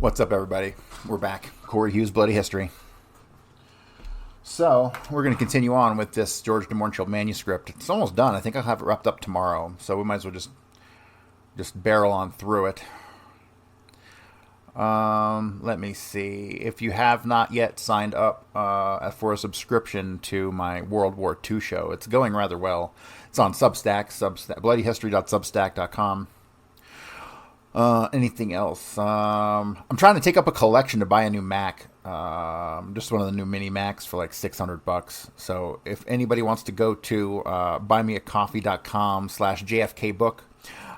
What's up, everybody? We're back. Corey Hughes, Bloody History. So, we're going to continue on with this George de Mohrenschildt manuscript. It's almost done. I think I'll have it wrapped up tomorrow, so we might as well just barrel on through it. Let me see. If you have not yet signed up for a subscription to my World War II show, it's going rather well. It's on Substack, bloodyhistory.substack.com. Anything else? I'm trying to take up a collection to buy a new Mac. Just one of the new mini Macs for like $600. So if anybody wants to go to buymeacoffee.com/JFKbook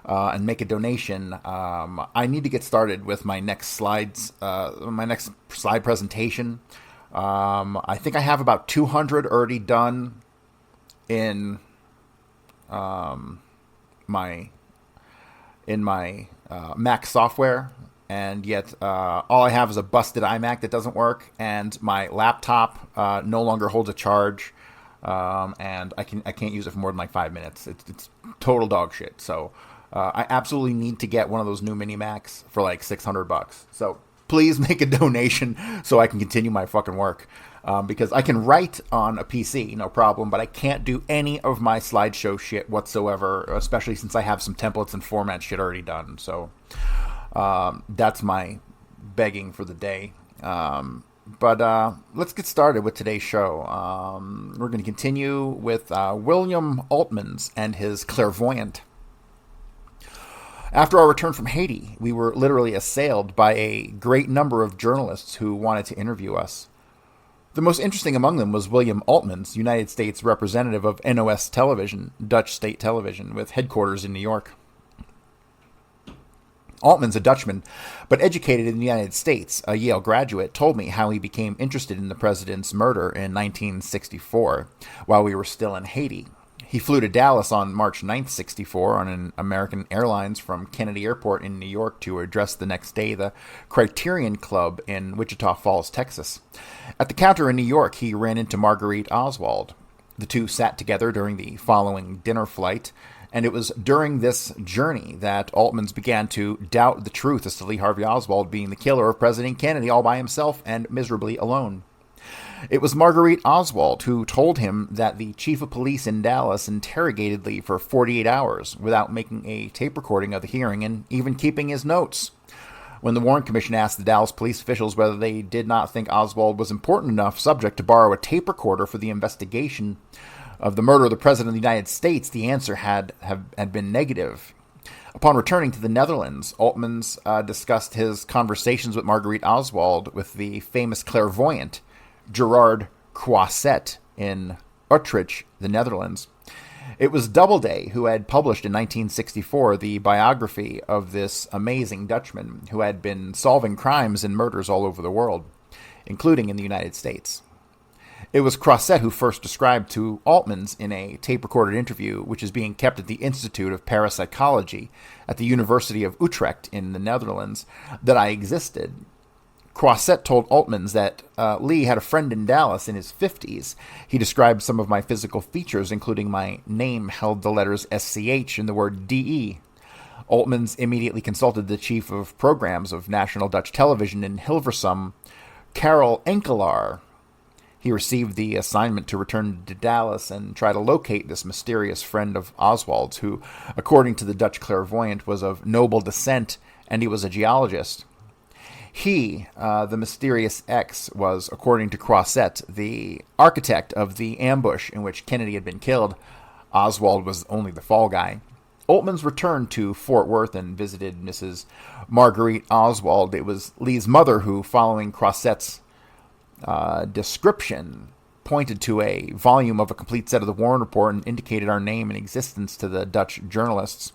and make a donation, I need to get started with my next slides, my next slide presentation. I think I have about 200 already done in my Mac software, and yet all I have is a busted iMac that doesn't work, and my laptop no longer holds a charge, and I can't use it for more than like 5 minutes. It's total dog shit. So I absolutely need to get one of those new mini Macs for like $600. So please make a donation so I can continue my fucking work. Because I can write on a PC, no problem, but I can't do any of my slideshow shit whatsoever, especially since I have some templates and format shit already done. So that's my begging for the day. But let's get started with today's show. We're going to continue with William Altmans and his clairvoyant. After our return from Haiti, we were literally assailed by a great number of journalists who wanted to interview us. The most interesting among them was William Altmans, United States representative of NOS Television, Dutch state television, with headquarters in New York. Altmans, a Dutchman, but educated in the United States, a Yale graduate, told me how he became interested in the president's murder in 1964, while we were still in Haiti. He flew to Dallas on March 9th, 1964, on an American Airlines from Kennedy Airport in New York to address the next day the Criterion Club in Wichita Falls, Texas. At the counter in New York, he ran into Marguerite Oswald. The two sat together during the following dinner flight, and it was during this journey that Altmans began to doubt the truth as to Lee Harvey Oswald being the killer of President Kennedy all by himself and miserably alone. It was Marguerite Oswald who told him that the chief of police in Dallas interrogated Lee for 48 hours without making a tape recording of the hearing and even keeping his notes. When the Warren Commission asked the Dallas police officials whether they did not think Oswald was important enough subject to borrow a tape recorder for the investigation of the murder of the President of the United States, the answer had been negative. Upon returning to the Netherlands, Altmans discussed his conversations with Marguerite Oswald with the famous clairvoyant Gerard Croiset in Utrecht, the Netherlands. It was Doubleday who had published in 1964 the biography of this amazing Dutchman who had been solving crimes and murders all over the world, including in the United States. It was Croiset who first described to Altmans in a tape-recorded interview, which is being kept at the Institute of Parapsychology at the University of Utrecht in the Netherlands, that I existed. Croiset told Altmans that Lee had a friend in Dallas in his 50s. He described some of my physical features, including my name held the letters SCH and the word DE. Altmans immediately consulted the chief of programs of National Dutch Television in Hilversum, Karel Enkelaar. He received the assignment to return to Dallas and try to locate this mysterious friend of Oswald's, who, according to the Dutch clairvoyant, was of noble descent, and he was a geologist. He, the mysterious X, was, according to Croiset, the architect of the ambush in which Kennedy had been killed. Oswald was only the fall guy. Altmans returned to Fort Worth and visited Mrs. Marguerite Oswald. It was Lee's mother who, following Croiset's description, pointed to a volume of a complete set of the Warren Report and indicated our name and existence to the Dutch journalists.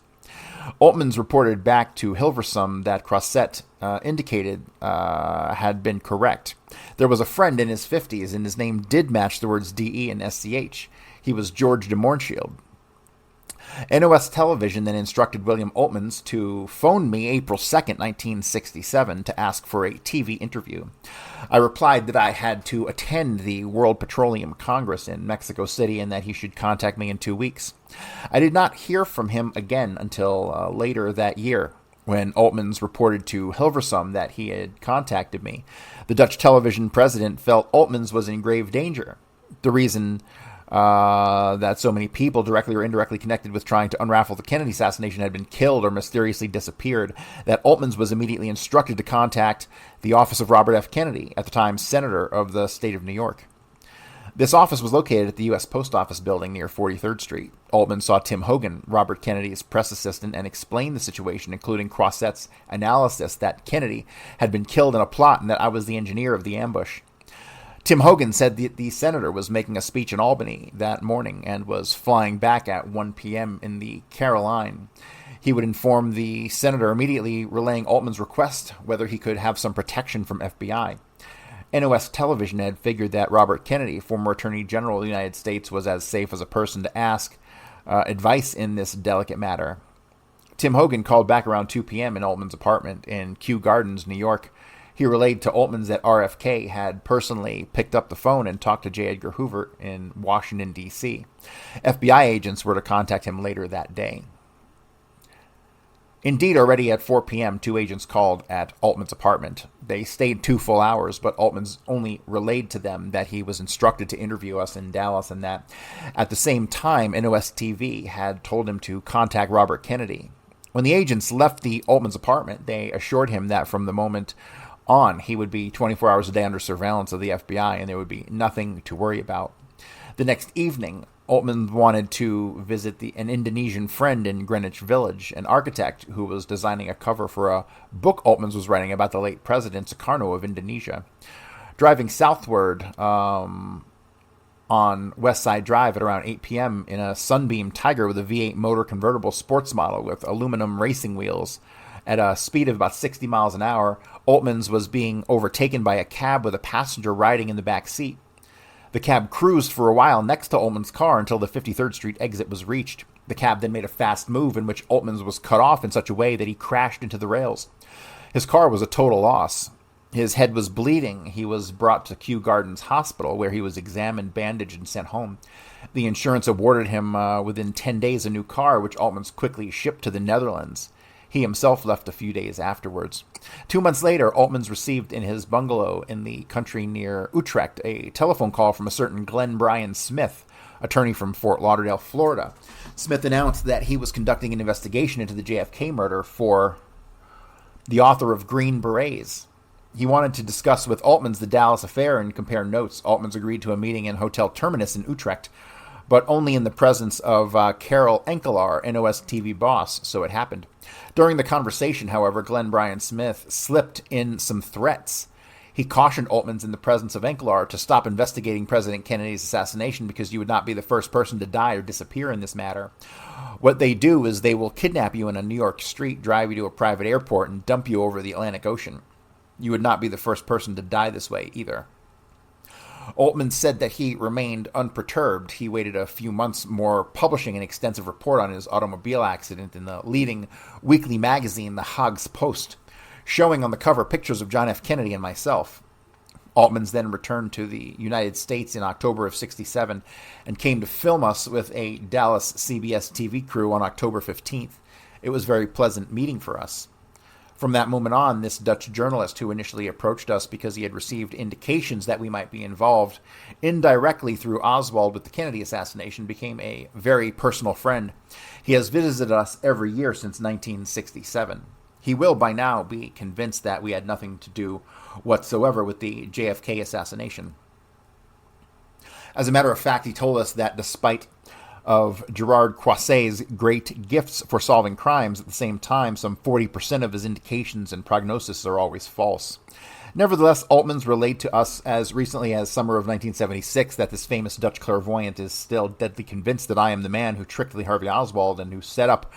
Altmans reported back to Hilversum that Croiset indicated had been correct. There was a friend in his 50s, and his name did match the words DE and SCH. He was George de Mohrenschildt. NOS Television then instructed William Altmans to phone me April 2nd, 1967, to ask for a TV interview. I replied that I had to attend the World Petroleum Congress in Mexico City and that he should contact me in 2 weeks. I did not hear from him again until later that year. When Oltmans reported to Hilversum that he had contacted me, the Dutch television president felt Oltmans was in grave danger. The reason that so many people, directly or indirectly connected with trying to unravel the Kennedy assassination, had been killed or mysteriously disappeared, that Oltmans was immediately instructed to contact the office of Robert F. Kennedy, at the time senator of the state of New York. This office was located at the U.S. Post Office building near 43rd Street. Altman saw Tim Hogan, Robert Kennedy's press assistant, and explained the situation, including Crosset's analysis that Kennedy had been killed in a plot and that I was the engineer of the ambush. Tim Hogan said the senator was making a speech in Albany that morning and was flying back at 1 p.m. in the Caroline. He would inform the senator, immediately relaying Altman's request whether he could have some protection from FBI. NOS television had figured that Robert Kennedy, former Attorney General of the United States, was as safe as a person to ask advice in this delicate matter. Tim Hogan called back around 2 p.m. in Altman's apartment in Kew Gardens, New York. He relayed to Altman's that RFK had personally picked up the phone and talked to J. Edgar Hoover in Washington, D.C. FBI agents were to contact him later that day. Indeed, already at 4 p.m., 2 agents called at Altman's apartment. They stayed 2 full hours, but Altman's only relayed to them that he was instructed to interview us in Dallas and that at the same time, NOS TV had told him to contact Robert Kennedy. When the agents left the Altman's apartment, they assured him that from the moment on, he would be 24 hours a day under surveillance of the FBI and there would be nothing to worry about. The next evening, Altman wanted to visit an Indonesian friend in Greenwich Village, an architect who was designing a cover for a book Altman was writing about the late President Sukarno of Indonesia. Driving southward on West Side Drive at around 8 p.m. in a Sunbeam Tiger with a V8 motor convertible sports model with aluminum racing wheels at a speed of about 60 miles an hour, Altman's was being overtaken by a cab with a passenger riding in the back seat. The cab cruised for a while next to Altman's car until the 53rd Street exit was reached. The cab then made a fast move in which Altman's was cut off in such a way that he crashed into the rails. His car was a total loss. His head was bleeding. He was brought to Kew Gardens Hospital, where he was examined, bandaged, and sent home. The insurance awarded him within 10 days a new car, which Altman's quickly shipped to the Netherlands. He himself left a few days afterwards. 2 months later, Altman's received in his bungalow in the country near Utrecht a telephone call from a certain Glenn Bryan Smith, attorney from Fort Lauderdale, Florida. Smith announced that he was conducting an investigation into the JFK murder for the author of Green Berets. He wanted to discuss with Altman's the Dallas affair and compare notes. Altman's agreed to a meeting in Hotel Terminus in Utrecht, but only in the presence of Carol Enkelar, NOS TV boss, so it happened. During the conversation, however, Glenn Bryan Smith slipped in some threats. He cautioned Altman's in the presence of Enkelar to stop investigating President Kennedy's assassination because you would not be the first person to die or disappear in this matter. What they do is they will kidnap you in a New York street, drive you to a private airport, and dump you over the Atlantic Ocean. You would not be the first person to die this way either. Altman said that he remained unperturbed. He waited a few months more, publishing an extensive report on his automobile accident in the leading weekly magazine, the Haag's Post, showing on the cover pictures of John F. Kennedy and myself. Altman's then returned to the United States in October of '67 and came to film us with a Dallas CBS TV crew on October 15th. It was a very pleasant meeting for us. From that moment on, this Dutch journalist who initially approached us because he had received indications that we might be involved indirectly through Oswald with the Kennedy assassination became a very personal friend. He has visited us every year since 1967. He will by now be convinced that we had nothing to do whatsoever with the JFK assassination. As a matter of fact, he told us that despite of Gerard Croiset's great gifts for solving crimes, at the same time, some 40% of his indications and prognosis are always false. Nevertheless, Altman's relayed to us as recently as summer of 1976 that this famous Dutch clairvoyant is still deadly convinced that I am the man who tricked Lee Harvey Oswald and who set up,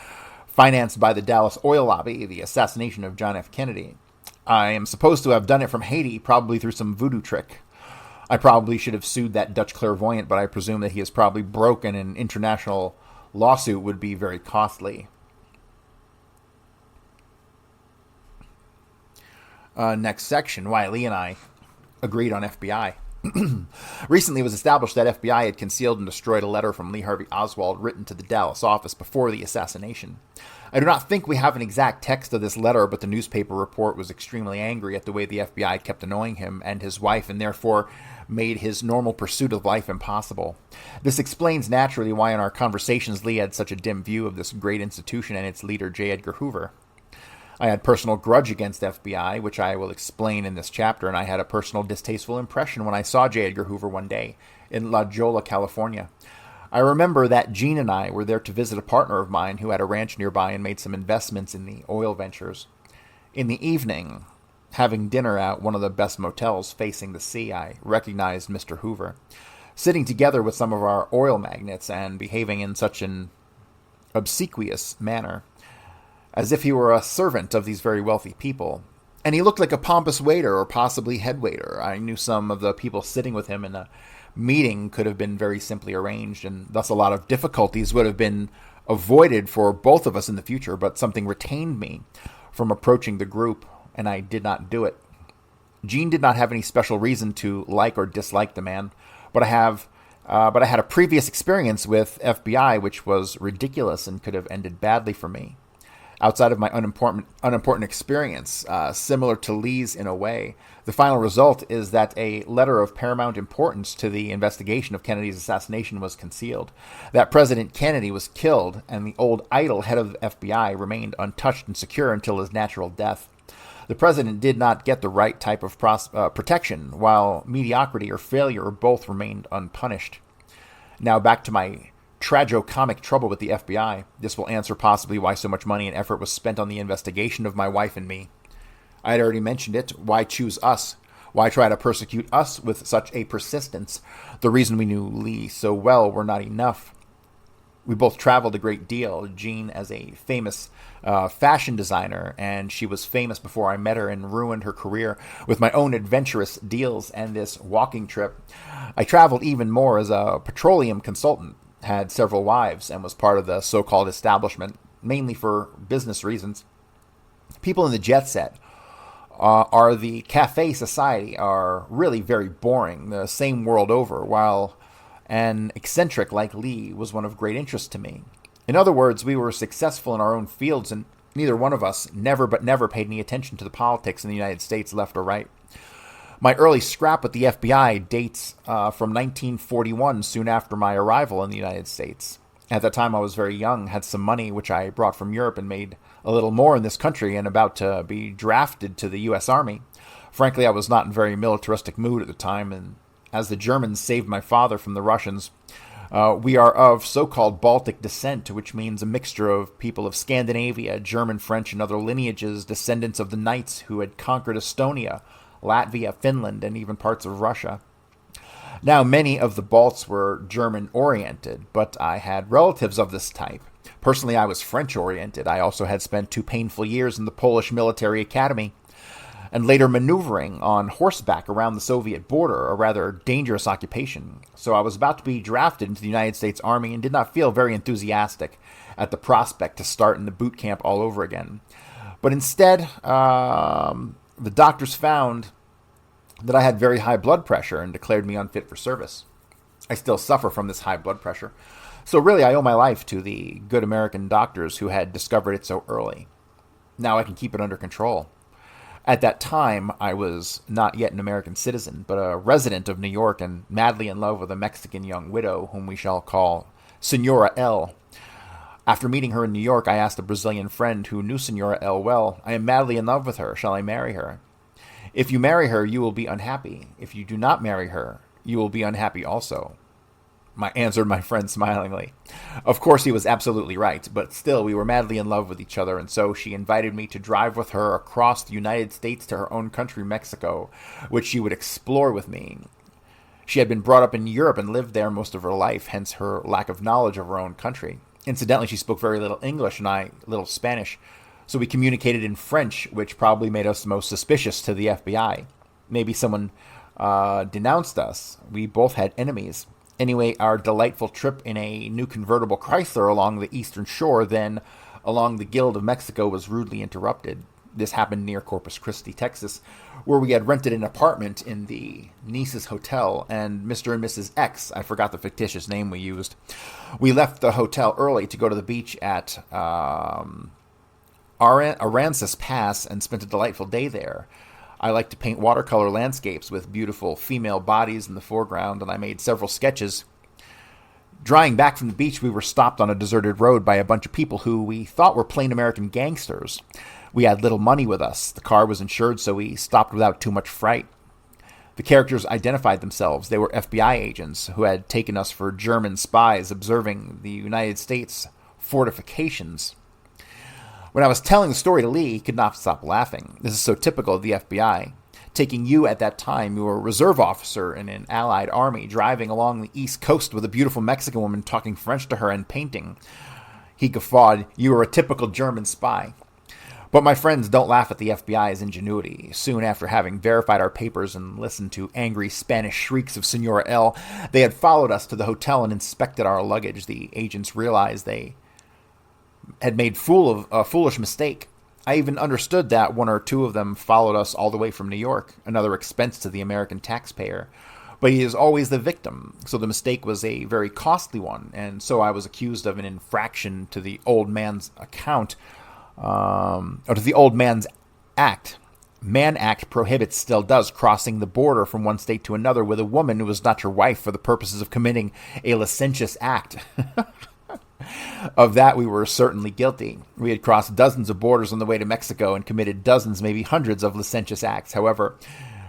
financed by the Dallas oil lobby, the assassination of John F. Kennedy. I am supposed to have done it from Haiti, probably through some voodoo trick. I probably should have sued that Dutch clairvoyant, but I presume that he is probably broke and an international lawsuit would be very costly. Next section, why Lee and I agreed on FBI. Recently, it was established that FBI had concealed and destroyed a letter from Lee Harvey Oswald written to the Dallas office before the assassination. I do not think we have an exact text of this letter, but the newspaper report was extremely angry at the way the FBI kept annoying him and his wife, and therefore made his normal pursuit of life impossible. This explains naturally why in our conversations Lee had such a dim view of this great institution and its leader, J. Edgar Hoover. I had personal grudge against FBI, which I will explain in this chapter, and I had a personal distasteful impression when I saw J. Edgar Hoover one day in La Jolla, California. I remember that Jean and I were there to visit a partner of mine who had a ranch nearby and made some investments in the oil ventures. In the evening, having dinner at one of the best motels facing the sea, I recognized Mr. Hoover, sitting together with some of our oil magnates and behaving in such an obsequious manner, as if he were a servant of these very wealthy people. And he looked like a pompous waiter or possibly head waiter. I knew some of the people sitting with him in a meeting could have been very simply arranged, and thus a lot of difficulties would have been avoided for both of us in the future, but something retained me from approaching the group, and I did not do it. Jean did not have any special reason to like or dislike the man, but I had a previous experience with FBI which was ridiculous and could have ended badly for me. Outside of my unimportant experience, similar to Lee's in a way, the final result is that a letter of paramount importance to the investigation of Kennedy's assassination was concealed, that President Kennedy was killed, and the old idol head of the FBI remained untouched and secure until his natural death. The president did not get the right type of protection, while mediocrity or failure both remained unpunished. Now back to my tragicomic trouble with the FBI. This will answer possibly why so much money and effort was spent on the investigation of my wife and me. I had already mentioned it. Why choose us? Why try to persecute us with such a persistence? The reason we knew Lee so well were not enough. We both traveled a great deal. Jean as a famous fashion designer, and she was famous before I met her and ruined her career with my own adventurous deals and this walking trip. I traveled even more as a petroleum consultant, had several wives, and was part of the so-called establishment, mainly for business reasons. People in the jet set are the cafe society are really very boring, the same world over, while an eccentric like Lee was one of great interest to me. In other words, we were successful in our own fields, and neither one of us never paid any attention to the politics in the United States, left or right. My early scrap with the FBI dates from 1941, soon after my arrival in the United States. At that time, I was very young, had some money which I brought from Europe and made a little more in this country, and about to be drafted to the U.S. Army. Frankly, I was not in very militaristic mood at the time, and as the Germans saved my father from the Russians, we are of so-called Baltic descent, which means a mixture of people of Scandinavia, German, French, and other lineages, descendants of the knights who had conquered Estonia, Latvia, Finland, and even parts of Russia. Now, many of the Balts were German-oriented, but I had relatives of this type. Personally, I was French-oriented. I also had spent 2 painful years in the Polish military academy, and later maneuvering on horseback around the Soviet border, a rather dangerous occupation. So I was about to be drafted into the United States Army and did not feel very enthusiastic at the prospect to start in the boot camp all over again. But instead, the doctors found that I had very high blood pressure and declared me unfit for service. I still suffer from this high blood pressure. So really, I owe my life to the good American doctors who had discovered it so early. Now I can keep it under control. At that time, I was not yet an American citizen, but a resident of New York and madly in love with a Mexican young widow whom we shall call Senora L. After meeting her in New York, I asked a Brazilian friend who knew Senora L well, I am madly in love with her. Shall I marry her? If you marry her, you will be unhappy. If you do not marry her, you will be unhappy also. Answered my friend smilingly. Of course, he was absolutely right, but still, we were madly in love with each other, and so she invited me to drive with her across the United States to her own country, Mexico, which she would explore with me. She had been brought up in Europe and lived there most of her life, hence her lack of knowledge of her own country. Incidentally, she spoke very little English and I little Spanish, so we communicated in French, which probably made us most suspicious to the FBI. Maybe someone denounced us. We both had enemies. Anyway, our delightful trip in a new convertible Chrysler along the eastern shore, then along the Guild of Mexico, was rudely interrupted. This happened near Corpus Christi, Texas, where we had rented an apartment in the Nice's Hotel, and Mr. and Mrs. X, I forgot the fictitious name we used, we left the hotel early to go to the beach at Aransas Pass and spent a delightful day there. I like to paint watercolor landscapes with beautiful female bodies in the foreground, and I made several sketches. Drying back from the beach, we were stopped on a deserted road by a bunch of people who we thought were plain American gangsters. We had little money with us. The car was insured, so we stopped without too much fright. The characters identified themselves. They were FBI agents who had taken us for German spies observing the United States fortifications. When I was telling the story to Lee, he could not stop laughing. This is so typical of the FBI. Taking you at that time, you were a reserve officer in an Allied army, driving along the East Coast with a beautiful Mexican woman talking French to her and painting. He guffawed, "You were a typical German spy." But my friends don't laugh at the FBI's ingenuity. Soon after having verified our papers and listened to angry Spanish shrieks of Senora L, they had followed us to the hotel and inspected our luggage. The agents realized they had made a foolish mistake. I even understood that one or two of them followed us all the way from New York, another expense to the American taxpayer. But he is always the victim, so the mistake was a very costly one, and so I was accused of an infraction to the old man's account, or to the old man's act. Mann Act prohibits, still does, crossing the border from one state to another with a woman who was not your wife for the purposes of committing a licentious act. Of that, we were certainly guilty. We had crossed dozens of borders on the way to Mexico and committed dozens, maybe hundreds of licentious acts. However,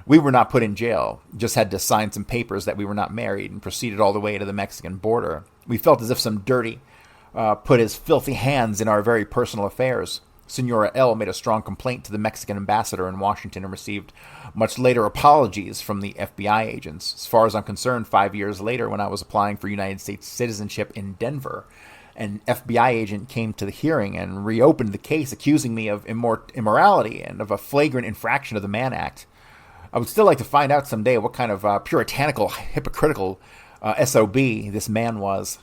we were not put in jail, just had to sign some papers that we were not married and proceeded all the way to the Mexican border. We felt as if some dirty put his filthy hands in our very personal affairs. Senora L made a strong complaint to the Mexican ambassador in Washington and received much later apologies from the FBI agents. As far as I'm concerned, 5 years later, when I was applying for United States citizenship in Denver, an FBI agent came to the hearing and reopened the case, accusing me of immorality and of a flagrant infraction of the Mann Act. I would still like to find out someday what kind of puritanical, hypocritical SOB this man was.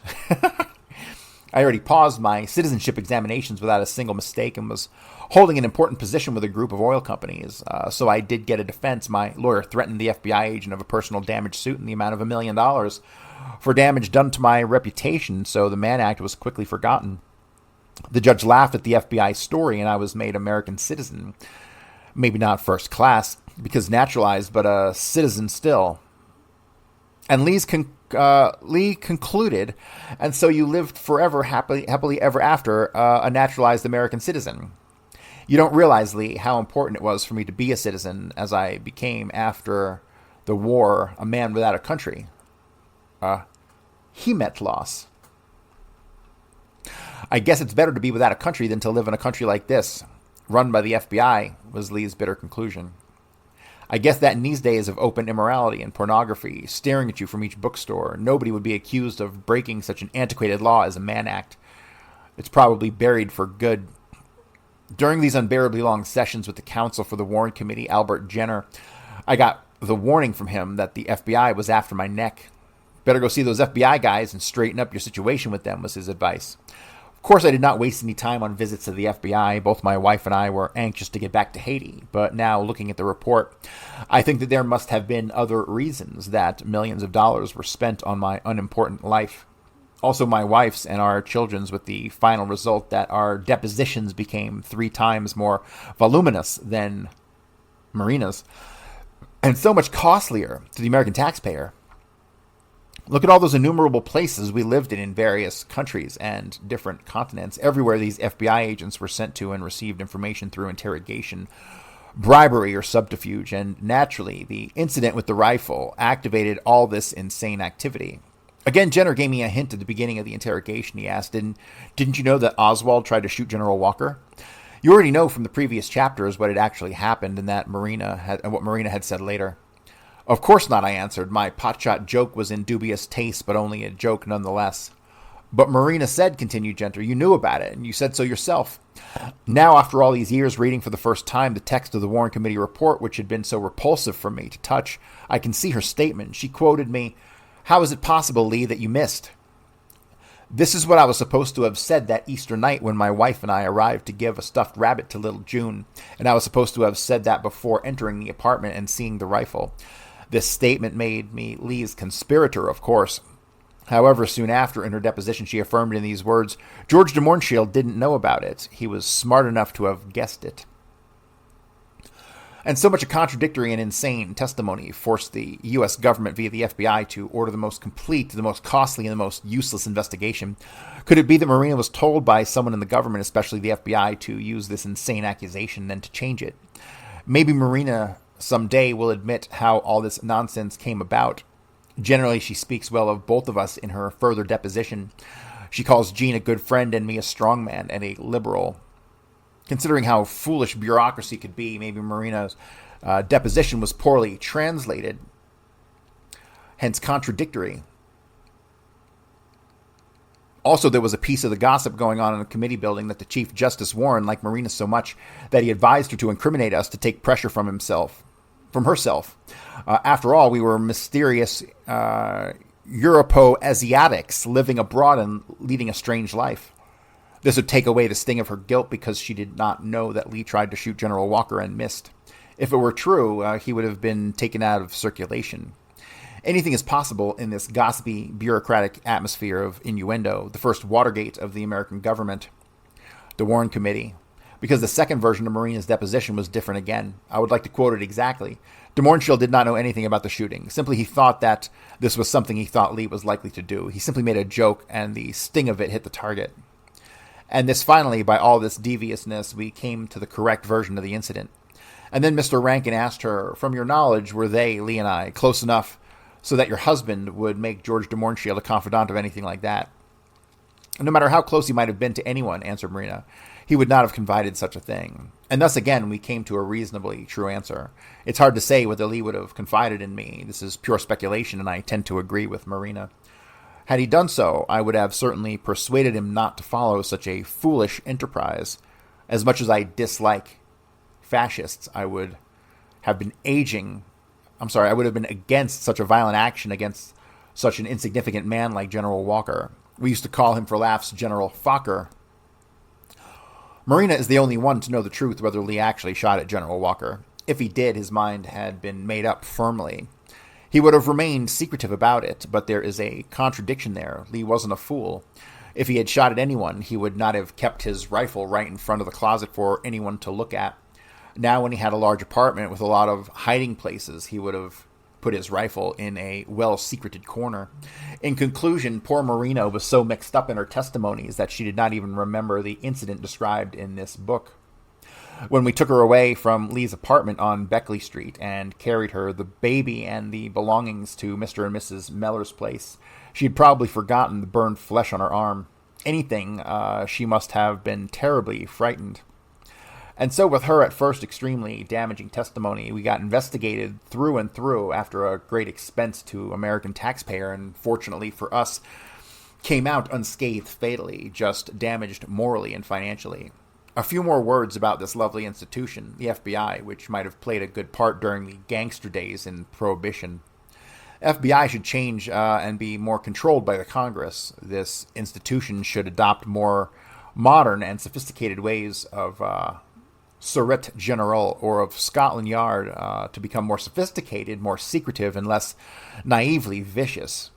I already paused my citizenship examinations without a single mistake and was holding an important position with a group of oil companies. So I did get a defense. My lawyer threatened the FBI agent of a personal damage suit in the amount of $1 million for damage done to my reputation, so the Mann Act was quickly forgotten. The judge laughed at the FBI story, and I was made American citizen. Maybe not first class, because naturalized, but a citizen still. And Lee concluded, "And so you lived forever, happily ever after, a naturalized American citizen." You don't realize, Lee, how important it was for me to be a citizen, as I became, after the war, a man without a country. He met loss. "I guess it's better to be without a country than to live in a country like this, run by the FBI," was Lee's bitter conclusion. "I guess that in these days of open immorality and pornography staring at you from each bookstore, nobody would be accused of breaking such an antiquated law as a Mann Act. It's probably buried for good." During these unbearably long sessions with the counsel for the Warren Committee, Albert Jenner, I got the warning from him that the FBI was after my neck. "Better go see those FBI guys and straighten up your situation with them," was his advice. Of course, I did not waste any time on visits to the FBI. Both my wife and I were anxious to get back to Haiti. But now, looking at the report, I think that there must have been other reasons that millions of dollars were spent on my unimportant life. Also, my wife's and our children's, with the final result that our depositions became 3 times more voluminous than Marina's, and so much costlier to the American taxpayer. Look at all those innumerable places we lived in various countries and different continents. Everywhere these FBI agents were sent to and received information through interrogation, bribery, or subterfuge. And naturally, the incident with the rifle activated all this insane activity. Again, Jenner gave me a hint at the beginning of the interrogation. He asked, didn't you know that Oswald tried to shoot General Walker? You already know from the previous chapters what had actually happened and what Marina had said later. Of course not, I answered. My potshot joke was in dubious taste, but only a joke nonetheless. But Marina said, continued Jenner, you knew about it, and you said so yourself. Now, after all these years reading for the first time the text of the Warren Committee report, which had been so repulsive for me to touch, I can see her statement. She quoted me, "How is it possible, Lee, that you missed?" This is what I was supposed to have said that Easter night when my wife and I arrived to give a stuffed rabbit to little June, and I was supposed to have said that before entering the apartment and seeing the rifle. This statement made me Lee's conspirator, of course. However, soon after, in her deposition, she affirmed in these words, George de Mohrenschildt didn't know about it. He was smart enough to have guessed it. And so much a contradictory and insane testimony forced the U.S. government via the FBI to order the most complete, the most costly, and the most useless investigation. Could it be that Marina was told by someone in the government, especially the FBI, to use this insane accusation and then to change it? Maybe Marina someday will admit how all this nonsense came about. Generally, she speaks well of both of us in her further deposition. She calls Gene a good friend and me a strong man and a liberal. Considering how foolish bureaucracy could be, maybe Marina's deposition was poorly translated, hence contradictory. Also, there was a piece of the gossip going on in the committee building that the Chief Justice Warren liked Marina so much that he advised her to incriminate us to take pressure from herself. After all, we were mysterious Europo-Asiatics living abroad and leading a strange life. This would take away the sting of her guilt because she did not know that Lee tried to shoot General Walker and missed. If it were true, he would have been taken out of circulation. Anything is possible in this gossipy, bureaucratic atmosphere of innuendo, the first Watergate of the American government, the Warren Committee. Because the second version of Marina's deposition was different again. I would like to quote it exactly. De Mohrenschildt did not know anything about the shooting. Simply he thought that this was something he thought Lee was likely to do. He simply made a joke, and the sting of it hit the target. And this finally, by all this deviousness, we came to the correct version of the incident. And then Mr. Rankin asked her, from your knowledge, were they, Lee and I, close enough so that your husband would make George de Mohrenschildt a confidant of anything like that? No matter how close he might have been to anyone, answered Marina, he would not have confided such a thing. And thus again, we came to a reasonably true answer. It's hard to say whether Lee would have confided in me. This is pure speculation, and I tend to agree with Marina. Had he done so, I would have certainly persuaded him not to follow such a foolish enterprise. As much as I dislike fascists, I would have been against such a violent action against such an insignificant man like General Walker. We used to call him for laughs General Fokker. Marina is the only one to know the truth whether Lee actually shot at General Walker. If he did, his mind had been made up firmly. He would have remained secretive about it, but there is a contradiction there. Lee wasn't a fool. If he had shot at anyone, he would not have kept his rifle right in front of the closet for anyone to look at. Now, when he had a large apartment with a lot of hiding places, he would have put his rifle in a well-secreted corner. In conclusion, poor Marina was so mixed up in her testimonies that she did not even remember the incident described in this book. When we took her away from Lee's apartment on Beckley Street and carried her, the baby and the belongings to Mr. and Mrs. Mellor's place, she had probably forgotten the burned flesh on her arm. Anything, she must have been terribly frightened. And so with her at first extremely damaging testimony, we got investigated through and through after a great expense to American taxpayer, and fortunately for us, came out unscathed fatally, just damaged morally and financially. A few more words about this lovely institution, the FBI, which might have played a good part during the gangster days in Prohibition. FBI should change and be more controlled by the Congress. This institution should adopt more modern and sophisticated ways of Surete General or of Scotland Yard to become more sophisticated, more secretive, and less naively vicious.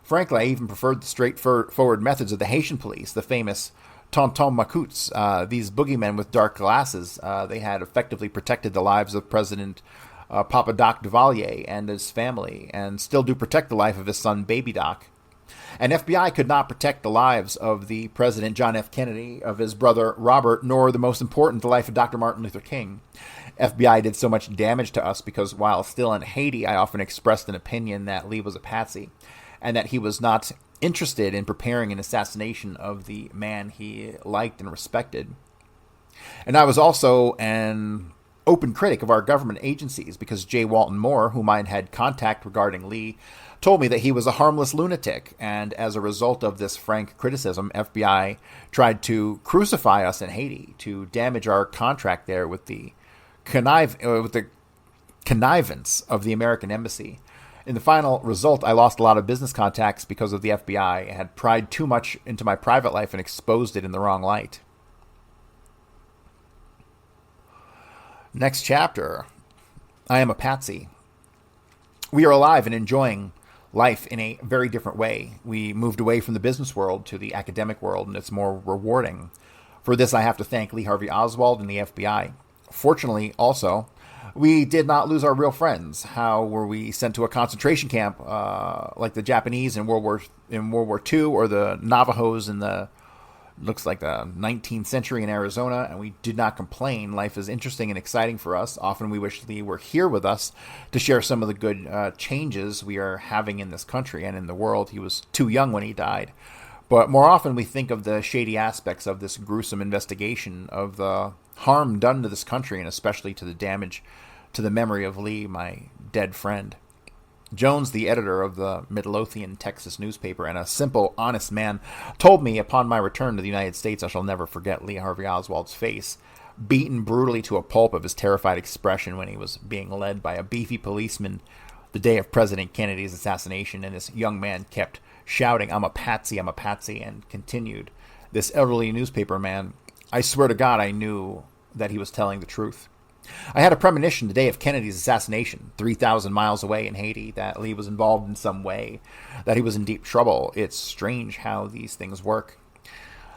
Frankly, I even preferred the straightforward methods of the Haitian police, the famous Tonton Macoutes, these boogeymen with dark glasses. They had effectively protected the lives of President Papa Doc Duvalier and his family, and still do protect the life of his son Baby Doc. And FBI could not protect the lives of the President John F. Kennedy, of his brother Robert, nor, the most important, the life of Dr. Martin Luther King. FBI did so much damage to us because while still in Haiti, I often expressed an opinion that Lee was a patsy, and that he was not interested in preparing an assassination of the man he liked and respected. And I was also an open critic of our government agencies because J. Walton Moore, whom I had had contact regarding Lee, told me that he was a harmless lunatic, and as a result of this frank criticism, FBI tried to crucify us in Haiti, to damage our contract there with the connivance of the American embassy. In the final result, I lost a lot of business contacts because of the FBI. I had pried too much into my private life and exposed it in the wrong light. Next chapter. I am a Patsy. We are alive and enjoying life in a very different way. We moved away from the business world to the academic world, and it's more rewarding. For this, I have to thank Lee Harvey Oswald and the FBI. Fortunately, also, we did not lose our real friends. How were we sent to a concentration camp like the Japanese in World War II, or the Navajos in the 19th century in Arizona, and we did not complain. Life is interesting and exciting for us. Often we wish Lee were here with us to share some of the good changes we are having in this country and in the world. He was too young when he died. But more often we think of the shady aspects of this gruesome investigation, of the harm done to this country, and especially to the damage to the memory of Lee, my dead friend. Jones, the editor of the Midlothian, Texas newspaper, and a simple, honest man, told me upon my return to the United States I shall never forget Lee Harvey Oswald's face, beaten brutally to a pulp of his terrified expression when he was being led by a beefy policeman the day of President Kennedy's assassination, and this young man kept shouting, "I'm a Patsy, I'm a Patsy," and continued. This elderly newspaper man, I swear to God I knew that he was telling the truth. I had a premonition the day of Kennedy's assassination, 3,000 miles away in Haiti, that Lee was involved in some way, that he was in deep trouble. It's strange how these things work.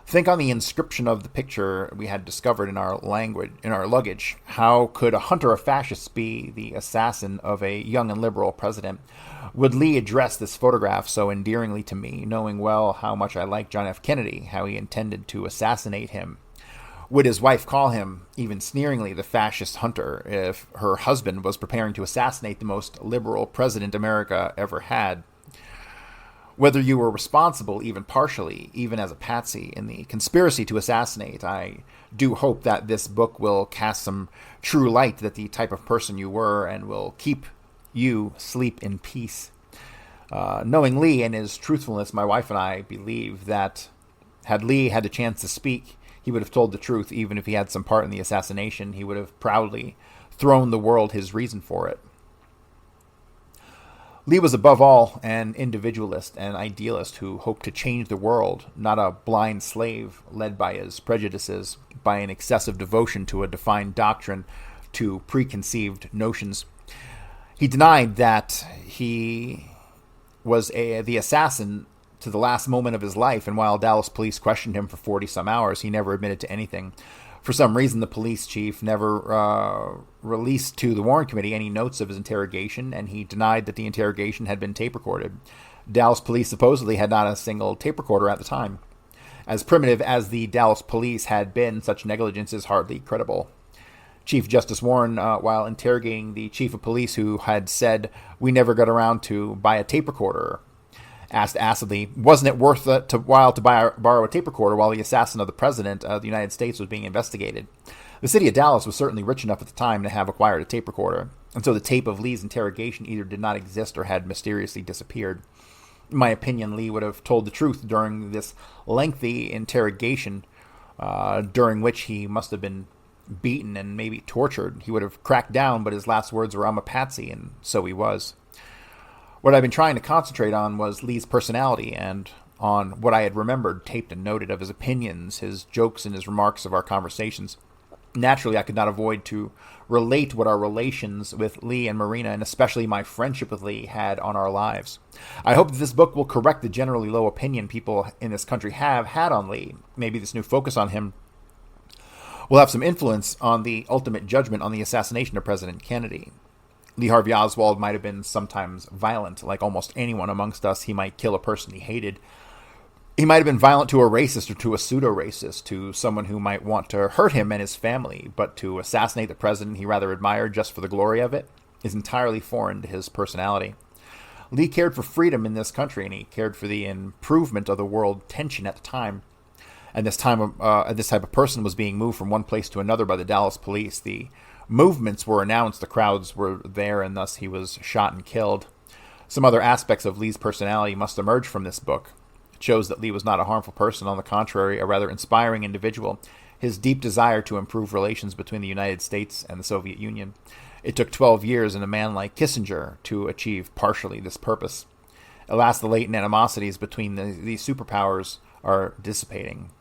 Think on the inscription of the picture we had discovered in our luggage. How could a hunter of fascists be the assassin of a young and liberal president? Would Lee address this photograph so endearingly to me, knowing well how much I liked John F. Kennedy, how he intended to assassinate him? Would his wife call him, even sneeringly, the fascist hunter if her husband was preparing to assassinate the most liberal president America ever had? Whether you were responsible, even partially, even as a patsy, in the conspiracy to assassinate, I do hope that this book will cast some true light that the type of person you were, and will keep you sleep in peace. Knowing Lee and his truthfulness, my wife and I believe that had Lee had the chance to speak, he would have told the truth. Even if he had some part in the assassination, he would have proudly thrown the world his reason for it. Lee was above all an individualist and idealist who hoped to change the world, not a blind slave led by his prejudices, by an excessive devotion to a defined doctrine, to preconceived notions. He denied that he was the assassin to the last moment of his life, and while Dallas police questioned him for 40-some hours, he never admitted to anything. For some reason, the police chief never released to the Warren Committee any notes of his interrogation, and he denied that the interrogation had been tape recorded. Dallas police supposedly had not a single tape recorder at the time. As primitive as the Dallas police had been, such negligence is hardly credible. Chief Justice Warren, while interrogating the chief of police who had said, "We never got around to buy a tape recorder," asked acidly, "Wasn't it worth it while to borrow a tape recorder while the assassin of the president of the United States was being investigated?" The city of Dallas was certainly rich enough at the time to have acquired a tape recorder, and so the tape of Lee's interrogation either did not exist or had mysteriously disappeared. In my opinion, Lee would have told the truth during this lengthy interrogation, during which he must have been beaten and maybe tortured. He would have cracked down, but his last words were, "I'm a patsy," and so he was. What I've been trying to concentrate on was Lee's personality, and on what I had remembered, taped and noted, of his opinions, his jokes, and his remarks of our conversations. Naturally, I could not avoid to relate what our relations with Lee and Marina, and especially my friendship with Lee, had on our lives. I hope that this book will correct the generally low opinion people in this country have had on Lee. Maybe this new focus on him will have some influence on the ultimate judgment on the assassination of President Kennedy. Lee Harvey Oswald might have been sometimes violent. Like almost anyone amongst us, he might kill a person he hated. He might have been violent to a racist or to a pseudo-racist, to someone who might want to hurt him and his family, but to assassinate the president he rather admired just for the glory of it is entirely foreign to his personality. Lee cared for freedom in this country, and he cared for the improvement of the world tension at the time. And this type of person was being moved from one place to another by the Dallas police. The movements were announced, the crowds were there, and thus he was shot and killed. Some other aspects of Lee's personality must emerge from this book. It shows that Lee was not a harmful person, on the contrary, a rather inspiring individual. His deep desire to improve relations between the United States and the Soviet Union, It took 12 years and a man like Kissinger to achieve partially this purpose. Alas, the latent animosities between these superpowers are dissipating.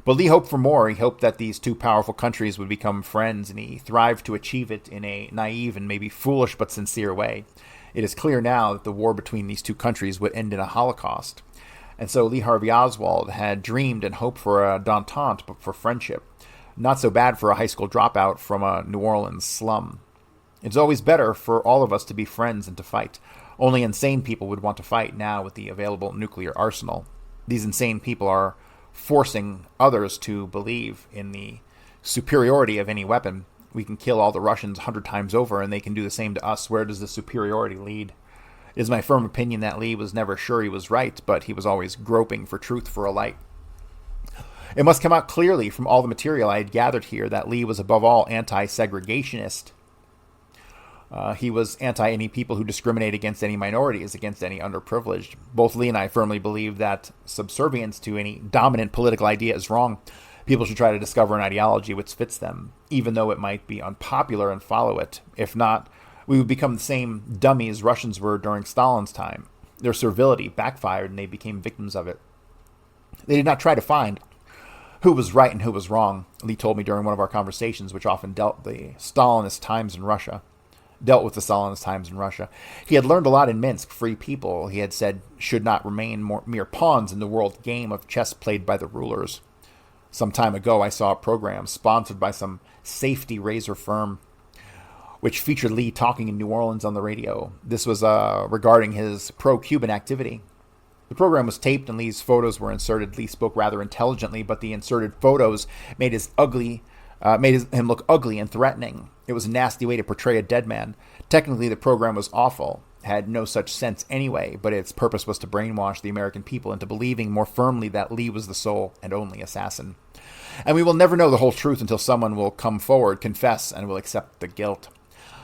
But Lee hoped for more. He hoped that these two powerful countries would become friends, and he thrived to achieve it in a naive and maybe foolish but sincere way. It is clear now that the war between these two countries would end in a Holocaust. And so Lee Harvey Oswald had dreamed and hoped for a détente, but for friendship. Not so bad for a high school dropout from a New Orleans slum. It's always better for all of us to be friends than to fight. Only insane people would want to fight now with the available nuclear arsenal. These insane people are forcing others to believe in the superiority of any weapon. We can kill all the Russians 100 times over, and they can do the same to us. Where does the superiority lead? It is my firm opinion that Lee was never sure he was right, but he was always groping for truth for a light. It must come out clearly from all the material I had gathered here that Lee was above all anti-segregationist. He was anti any people who discriminate against any minorities, against any underprivileged. Both Lee and I firmly believe that subservience to any dominant political idea is wrong. People should try to discover an ideology which fits them, even though it might be unpopular, and follow it. If not, we would become the same dummies Russians were during Stalin's time. Their servility backfired and they became victims of it. They did not try to find who was right and who was wrong, Lee told me during one of our conversations, which often dealt with the Stalinist times in Russia. He had learned a lot in Minsk. Free people, he had said, should not remain mere pawns in the world game of chess played by the rulers. Some time ago, I saw a program sponsored by some safety razor firm, which featured Lee talking in New Orleans on the radio. This was regarding his pro-Cuban activity. The program was taped and Lee's photos were inserted. Lee spoke rather intelligently, but the inserted photos made him look ugly and threatening. It was a nasty way to portray a dead man. Technically, the program was awful, had no such sense anyway, but its purpose was to brainwash the American people into believing more firmly that Lee was the sole and only assassin. And we will never know the whole truth until someone will come forward, confess, and will accept the guilt.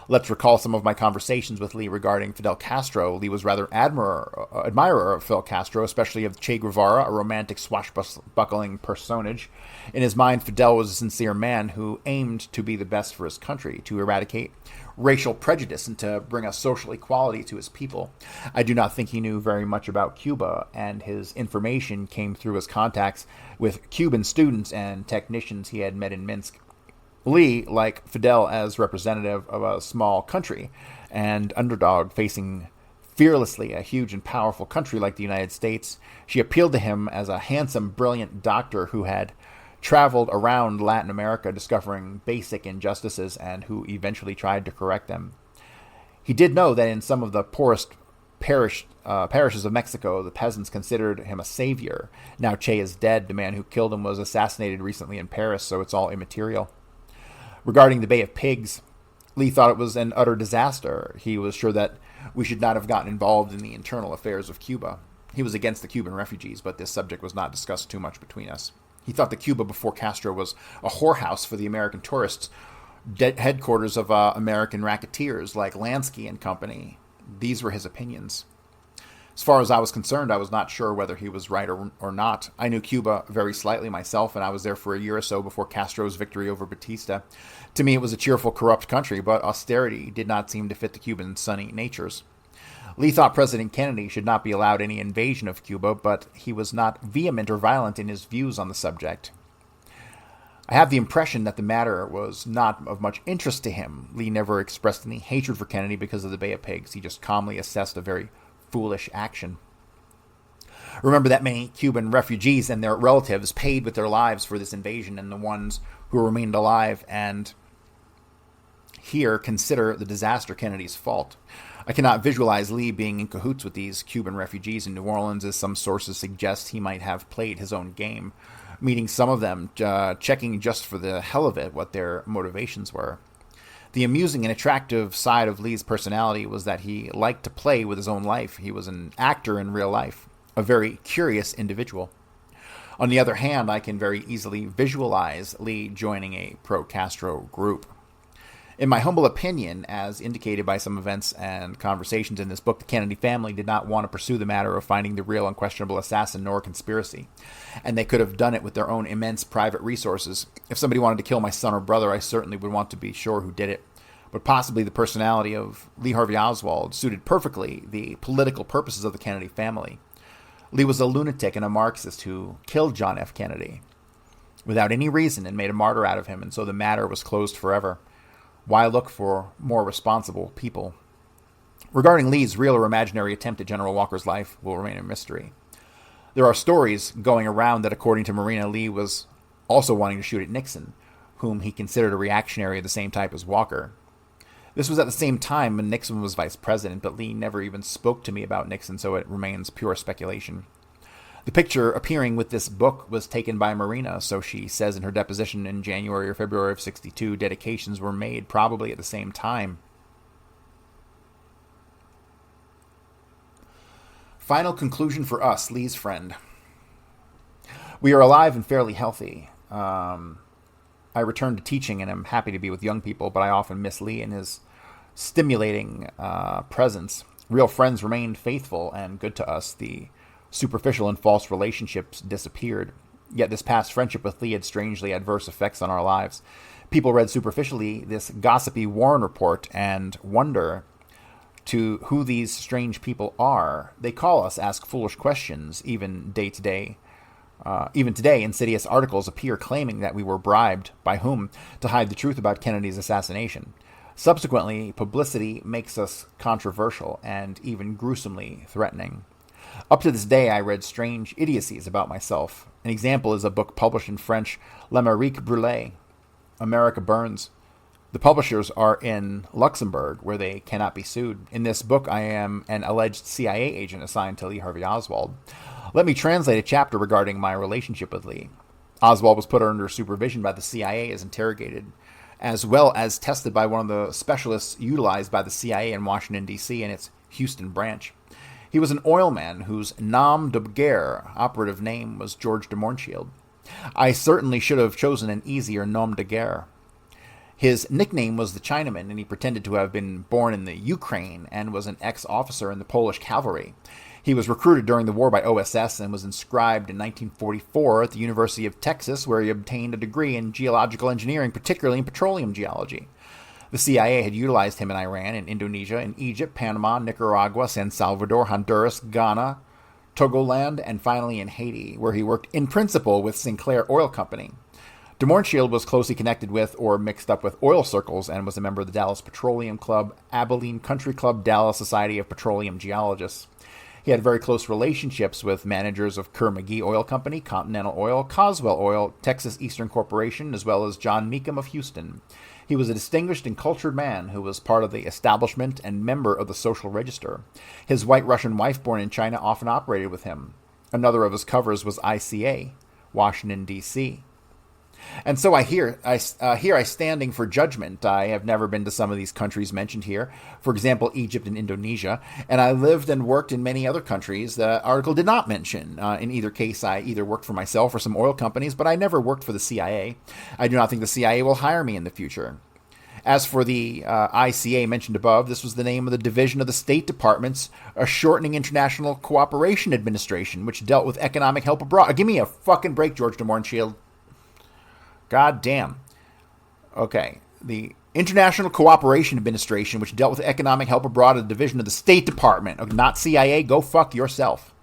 Let's recall some of my conversations with Lee regarding Fidel Castro. Lee was rather admirer of Fidel Castro, especially of Che Guevara, a romantic swashbuckling personage. In his mind, Fidel was a sincere man who aimed to be the best for his country, to eradicate racial prejudice and to bring a social equality to his people. I do not think he knew very much about Cuba, and his information came through his contacts with Cuban students and technicians he had met in Minsk. Lee, like Fidel as representative of a small country and underdog facing fearlessly a huge and powerful country like the United States, she appealed to him as a handsome, brilliant doctor who had traveled around Latin America discovering basic injustices and who eventually tried to correct them. He did know that in some of the poorest parishes of Mexico, the peasants considered him a savior. Now Che is dead. The man who killed him was assassinated recently in Paris, so it's all immaterial. Regarding the Bay of Pigs, Lee thought it was an utter disaster. He was sure that we should not have gotten involved in the internal affairs of Cuba. He was against the Cuban refugees, but this subject was not discussed too much between us. He thought that Cuba before Castro was a whorehouse for the American tourists, headquarters of American racketeers like Lansky and Company. These were his opinions. As far as I was concerned, I was not sure whether he was right or not. I knew Cuba very slightly myself, and I was there for a year or so before Castro's victory over Batista. To me, it was a cheerful, corrupt country, but austerity did not seem to fit the Cuban sunny natures. Lee thought President Kennedy should not be allowed any invasion of Cuba, but he was not vehement or violent in his views on the subject. I have the impression that the matter was not of much interest to him. Lee never expressed any hatred for Kennedy because of the Bay of Pigs. He just calmly assessed a very foolish action. Remember that many Cuban refugees and their relatives paid with their lives for this invasion, and the ones who remained alive and here consider the disaster Kennedy's fault. I cannot visualize Lee being in cahoots with these Cuban refugees in New Orleans, as some sources suggest he might have played his own game, meeting some of them, checking just for the hell of it what their motivations were. The amusing and attractive side of Lee's personality was that he liked to play with his own life. He was an actor in real life, a very curious individual. On the other hand, I can very easily visualize Lee joining a pro-Castro group. In my humble opinion, as indicated by some events and conversations in this book, the Kennedy family did not want to pursue the matter of finding the real unquestionable assassin nor conspiracy, and they could have done it with their own immense private resources. If somebody wanted to kill my son or brother, I certainly would want to be sure who did it. but possibly the personality of Lee Harvey Oswald suited perfectly the political purposes of the Kennedy family. Lee was a lunatic and a Marxist who killed John F. Kennedy without any reason and made a martyr out of him, and so the matter was closed forever. Why look for more responsible people? Regarding Lee's real or imaginary attempt at General Walker's life will remain a mystery. There are stories going around that, according to Marina, Lee was also wanting to shoot at Nixon, whom he considered a reactionary of the same type as Walker. This was at the same time when Nixon was vice president, but Lee never even spoke to me about Nixon, so it remains pure speculation. The picture appearing with this book was taken by Marina, so she says in her deposition in January or February of '62, dedications were made probably at the same time. Final conclusion for us, Lee's friend. We are alive and fairly healthy. I returned to teaching and am happy to be with young people, but I often miss Lee and his stimulating presence. Real friends remained faithful and good to us. The superficial and false relationships disappeared. Yet this past friendship with Lee had strangely adverse effects on our lives. People read superficially this gossipy Warren report and wonder to who these strange people are. They call us, ask foolish questions, even day to day. Even today, insidious articles appear claiming that we were bribed, by whom, to hide the truth about Kennedy's assassination. Subsequently, publicity makes us controversial and even gruesomely threatening. Up to this day, I read strange idiocies about myself. An example is a book published in French, L'Amérique Brûlée, America Burns. The publishers are in Luxembourg, where they cannot be sued. In this book, I am an alleged CIA agent assigned to Lee Harvey Oswald. Let me translate a chapter regarding my relationship with Lee. Oswald was put under supervision by the CIA as interrogated, as well as tested by one of the specialists utilized by the CIA in Washington, D.C. and its Houston branch. He was an oil man whose nom de guerre, operative name, was George de Mohrenschildt. I certainly should have chosen an easier nom de guerre. His nickname was the Chinaman, and he pretended to have been born in the Ukraine and was an ex-officer in the Polish cavalry. He was recruited during the war by OSS and was inscribed in 1944 at the University of Texas, where he obtained a degree in geological engineering, particularly in petroleum geology. The CIA had utilized him in Iran, in Indonesia, in Egypt, Panama, Nicaragua, San Salvador, Honduras, Ghana, Togoland, and finally in Haiti, where he worked in principle with Sinclair Oil Company. De Mohrenschildt was closely connected with or mixed up with oil circles and was a member of the Dallas Petroleum Club, Abilene Country Club, Dallas Society of Petroleum Geologists. He had very close relationships with managers of Kerr-McGee Oil Company, Continental Oil, Coswell Oil, Texas Eastern Corporation, as well as John Meekum of Houston. He was a distinguished and cultured man who was part of the establishment and member of the Social Register. His white Russian wife, born in China, often operated with him. Another of his covers was ICA, Washington, D.C. And so here I standing for judgment. I have never been to some of these countries mentioned here, for example, Egypt and Indonesia, and I lived and worked in many other countries the article did not mention. In either case, I either worked for myself or some oil companies, but I never worked for the CIA. I do not think the CIA will hire me in the future. As for the ICA mentioned above, this was the name of the division of the State Department's shortening International Cooperation Administration, which dealt with economic help abroad. Give me a fucking break, George de Mohrenschildt. God damn. Okay. The International Cooperation Administration, which dealt with economic help abroad, a division of the State Department, not CIA. Go fuck yourself.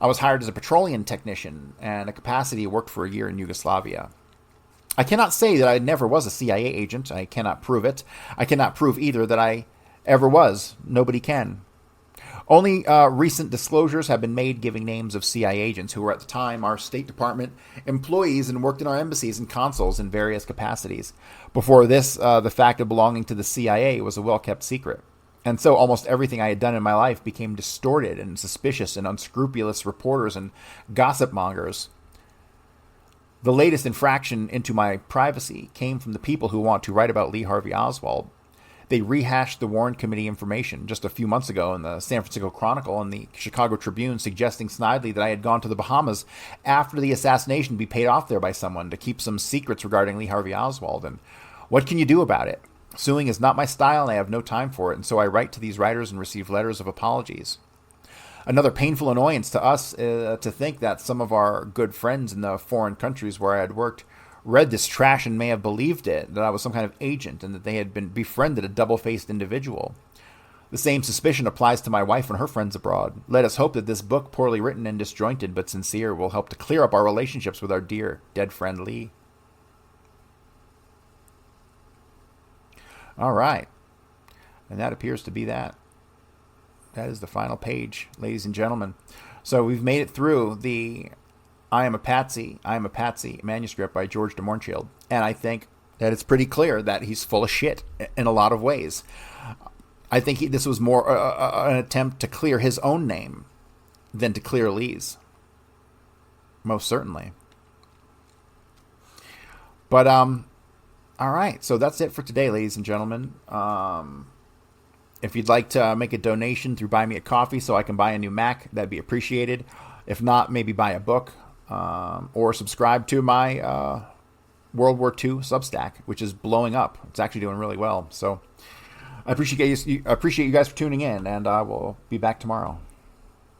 I was hired as a petroleum technician, and a capacity worked for a year in Yugoslavia. I cannot say that I never was a CIA agent. I cannot prove it. I cannot prove either that I ever was. Nobody can. Only recent disclosures have been made giving names of CIA agents who were at the time our State Department employees and worked in our embassies and consuls in various capacities. Before this, the fact of belonging to the CIA was a well-kept secret. And so almost everything I had done in my life became distorted and suspicious, and unscrupulous reporters and gossip mongers. The latest infraction into my privacy came from the people who want to write about Lee Harvey Oswald. They rehashed the Warren Committee information just a few months ago in the San Francisco Chronicle and the Chicago Tribune, suggesting snidely that I had gone to the Bahamas after the assassination to be paid off there by someone to keep some secrets regarding Lee Harvey Oswald. And what can you do about it? Suing is not my style, and I have no time for it, and so I write to these writers and receive letters of apologies. Another painful annoyance to us to think that some of our good friends in the foreign countries where I had worked read this trash and may have believed it, that I was some kind of agent and that they had been befriended a double-faced individual. The same suspicion applies to my wife and her friends abroad. Let us hope that this book, poorly written and disjointed but sincere, will help to clear up our relationships with our dear, dead friend Lee. All right. And that appears to be that. That is the final page, ladies and gentlemen. So we've made it through the I Am a Patsy manuscript by George de Mohrenschildt. And I think that it's pretty clear that he's full of shit in a lot of ways. I think this was more an attempt to clear his own name than to clear Lee's. Most certainly. But, all right. So that's it for today, ladies and gentlemen. If you'd like to make a donation through Buy Me a Coffee so I can buy a new Mac, that'd be appreciated. If not, maybe buy a book or subscribe to my World War II Substack, which is blowing up. It's actually doing really well. So I appreciate you guys for tuning in, and I will be back tomorrow.